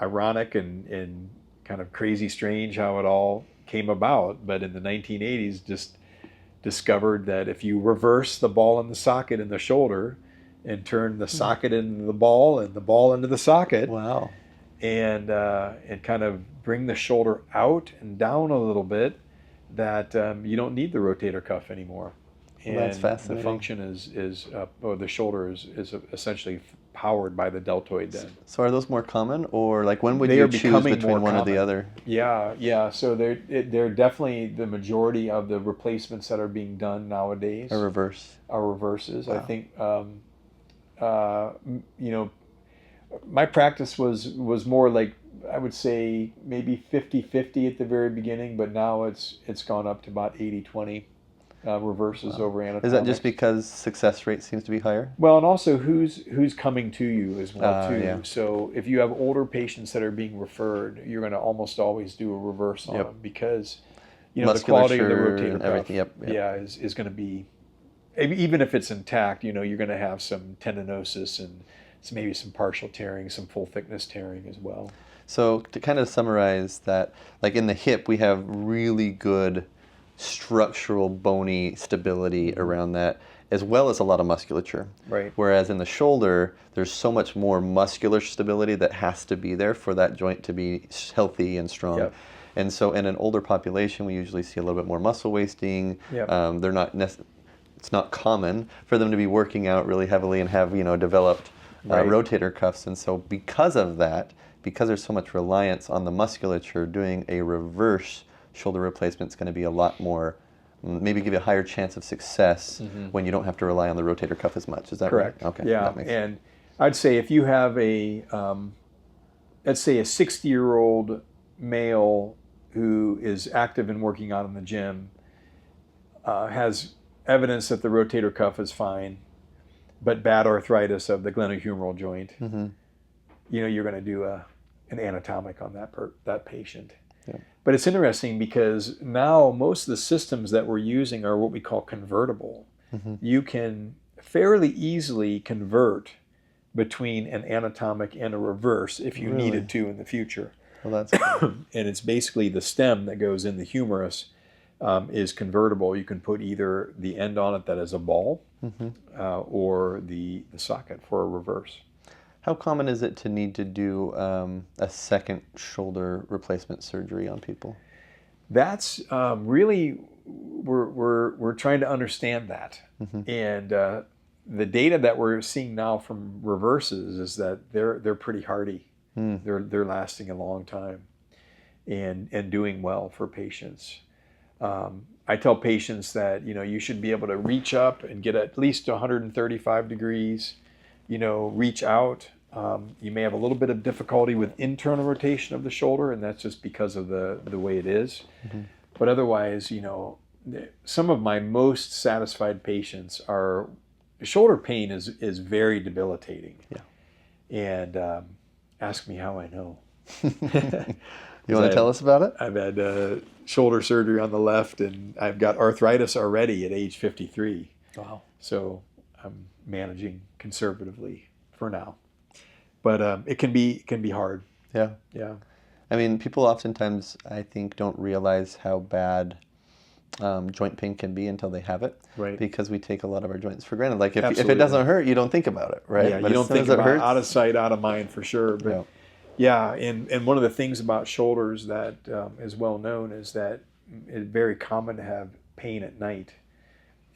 ironic and kind of crazy strange how it all came about. But in the 1980s, just discovered that if you reverse the ball and the socket in the shoulder and turn the socket into the ball and the ball into the socket, Wow. and kind of bring the shoulder out and down a little bit, that you don't need the rotator cuff anymore. And Well, that's fascinating. the function or the shoulder is essentially powered by the deltoid then. So are those more common, or like when would They you are choose becoming between more one or the common. other? Yeah. So they're definitely the majority of the replacements that are being done nowadays Or reverse? are reverses. I Wow. think my practice was more like, I would say maybe 50-50 at the very beginning, but now it's gone up to about 80-20 reverses over anatomics. Is that just because success rate seems to be higher? Well, and also who's coming to you as well too. Yeah. So if you have older patients that are being referred, you're going to almost always do a reverse on Yep. them, because the quality of the Musculature rotator and cuff, everything, yep. yeah, is going to be, even if it's intact, you're going to have some tendinosis and maybe some partial tearing, some full thickness tearing as well. So to kind of summarize that, like in the hip, we have really good structural bony stability around that, as well as a lot of musculature. Right. Whereas in the shoulder, there's so much more muscular stability that has to be there for that joint to be healthy and strong. Yep. And so in an older population, we usually see a little bit more muscle wasting. Yep. They're not it's not common for them to be working out really heavily and have developed Right. rotator cuffs. And so because of that, because there's so much reliance on the musculature, doing a reverse shoulder replacement is going to be a lot more, maybe give you a higher chance of success when you don't have to rely on the rotator cuff as much. Is that Correct. right? Okay. Yeah, That makes and I'd say if you have let's say a 60-year-old male who is active and working out in the gym, has evidence that the rotator cuff is fine, but bad arthritis of the glenohumeral joint, you're going to do an anatomic on that patient. Yeah. But it's interesting because now most of the systems that we're using are what we call convertible. You can fairly easily convert between an anatomic and a reverse if you Really? needed to in the future. Well, that's cool. And it's basically the stem that goes in the humerus is convertible. You can put either the end on it that is a ball or the socket for a reverse. How common is it to need to do a second shoulder replacement surgery on people? That's really, we're trying to understand that. And the data that we're seeing now from reverses is that they're pretty hardy. They're lasting a long time and doing well for patients. I tell patients that you should be able to reach up and get at least 135 degrees, reach out. You may have a little bit of difficulty with internal rotation of the shoulder, and that's just because of the way it is. But otherwise, some of my most satisfied patients are, shoulder pain is very debilitating. Yeah. And ask me how I know. You want to tell us about it? I've had shoulder surgery on the left, and I've got arthritis already at age 53. Wow. So I'm managing conservatively for now. But it can be hard. Yeah. Yeah. I mean, people oftentimes, I think, don't realize how bad joint pain can be until they have it. Right. Because we take a lot of our joints for granted. Like if it Absolutely. doesn't hurt, you don't think about it, right? Yeah, But you don't as soon think as it about hurts, out of sight, out of mind for sure. But yeah, and one of the things about shoulders that is well known is that it's very common to have pain at night.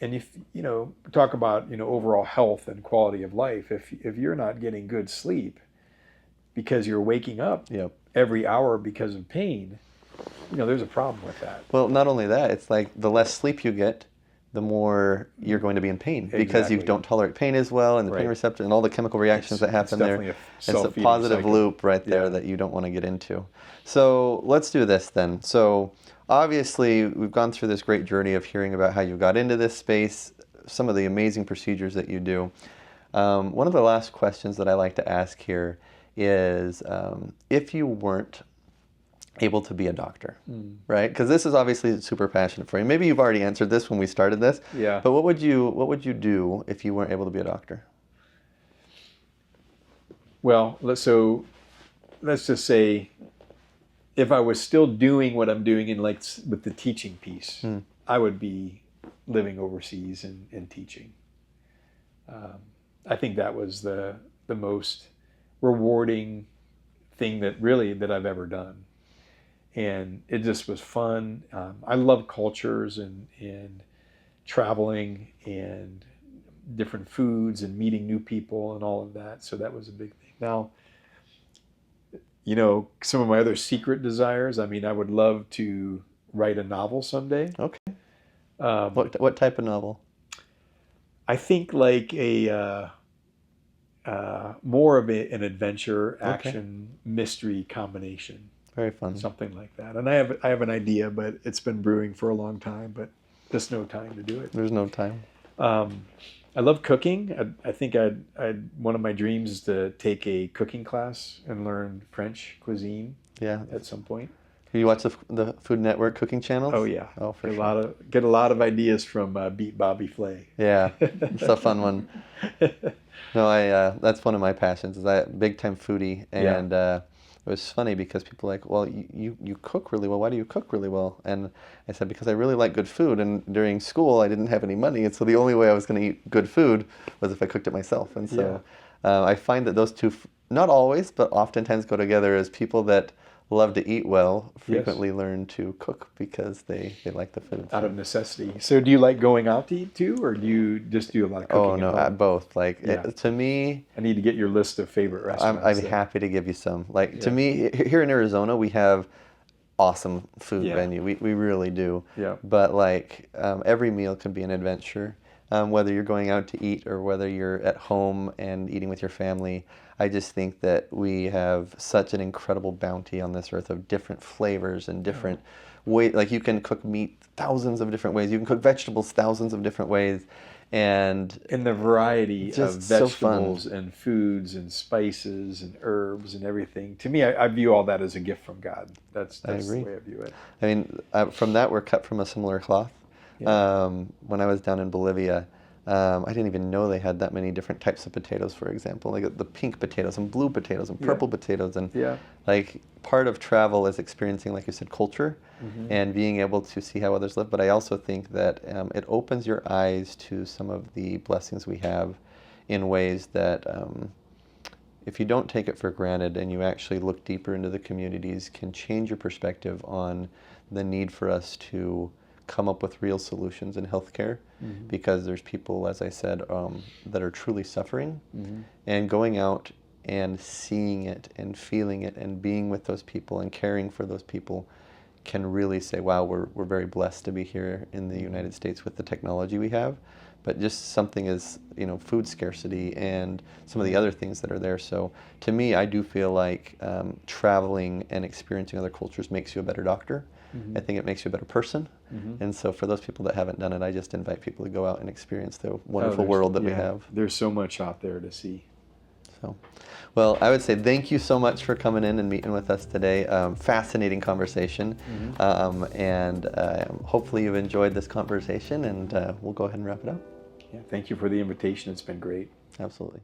And if talk about overall health and quality of life, if you're not getting good sleep because you're waking up every hour because of pain, there's a problem with that. Well, not only that, it's like the less sleep you get, the more you're going to be in pain because Exactly. you don't tolerate pain as well, and the pain Right. receptor and all the chemical reactions that happen there. definitely a It's a self-feeding positive cycle. loop right there Yeah. that you don't want to get into. So let's do this then. So obviously we've gone through this great journey of hearing about how you got into this space, some of the amazing procedures that you do. One of the last questions that I like to ask here is if you weren't able to be a doctor, right? Because this is obviously super passionate for you. Maybe you've already answered this when we started this. Yeah. But what would you do if you weren't able to be a doctor? Well, let's just say if I was still doing what I'm doing in with the teaching piece, I would be living overseas and teaching. I think that was the most rewarding thing that I've ever done. And it just was fun. I love cultures and traveling and different foods and meeting new people and all of that. So that was a big thing. Now, some of my other secret desires, I would love to write a novel someday. Okay. What type of novel? I think like a more of an adventure, action, mystery combination. Very fun. Something like that. And I have an idea, but it's been brewing for a long time, but just no time to do it. There's no time. I love cooking. I think one of my dreams is to take a cooking class and learn French cuisine. Yeah. At some point. You watch the Food Network cooking channels? Oh yeah. Oh, for sure. sure. Get a lot of ideas from Beat Bobby Flay. Yeah, it's a fun one. No, that's one of my passions. Is I big time foodie, and it was funny because people were like, well, you cook really well. Why do you cook really well? And I said, because I really like good food. And during school, I didn't have any money. And so the only way I was going to eat good food was if I cooked it myself. And so I find that those two, not always, but oftentimes go together as people that love to eat well frequently learn to cook because they like the food. Out of necessity. So do you like going out to eat too, or do you just do a lot of cooking? Oh, no, both. To me, I need to get your list of favorite restaurants. I'm happy to give you some. To me, here in Arizona, we have awesome food venue. We really do. Yeah. But every meal can be an adventure. Whether you're going out to eat or whether you're at home and eating with your family, I just think that we have such an incredible bounty on this earth of different flavors and different ways. Like you can cook meat thousands of different ways. You can cook vegetables thousands of different ways. And the variety of vegetables so and foods and spices and herbs and everything. To me, I view all that as a gift from God. That's the way I view it. I mean, from that, we're cut from a similar cloth. Yeah. When I was down in Bolivia, I didn't even know they had that many different types of potatoes, for example, like the pink potatoes and blue potatoes and purple potatoes. And part of travel is experiencing, like you said, culture and being able to see how others live. But I also think that it opens your eyes to some of the blessings we have in ways that if you don't take it for granted and you actually look deeper into the communities, can change your perspective on the need for us to come up with real solutions in healthcare, because there's people, as I said, that are truly suffering, and going out and seeing it and feeling it and being with those people and caring for those people can really say, wow, we're very blessed to be here in the United States with the technology we have. But just something as, food scarcity and some of the other things that are there. So to me, I do feel like traveling and experiencing other cultures makes you a better doctor. I think it makes you a better person. And so for those people that haven't done it, I just invite people to go out and experience the wonderful world that we have. There's so much out there to see. So, well, I would say thank you so much for coming in and meeting with us today. Fascinating conversation. And hopefully you've enjoyed this conversation, and we'll go ahead and wrap it up. Yeah, thank you for the invitation. It's been great. Absolutely.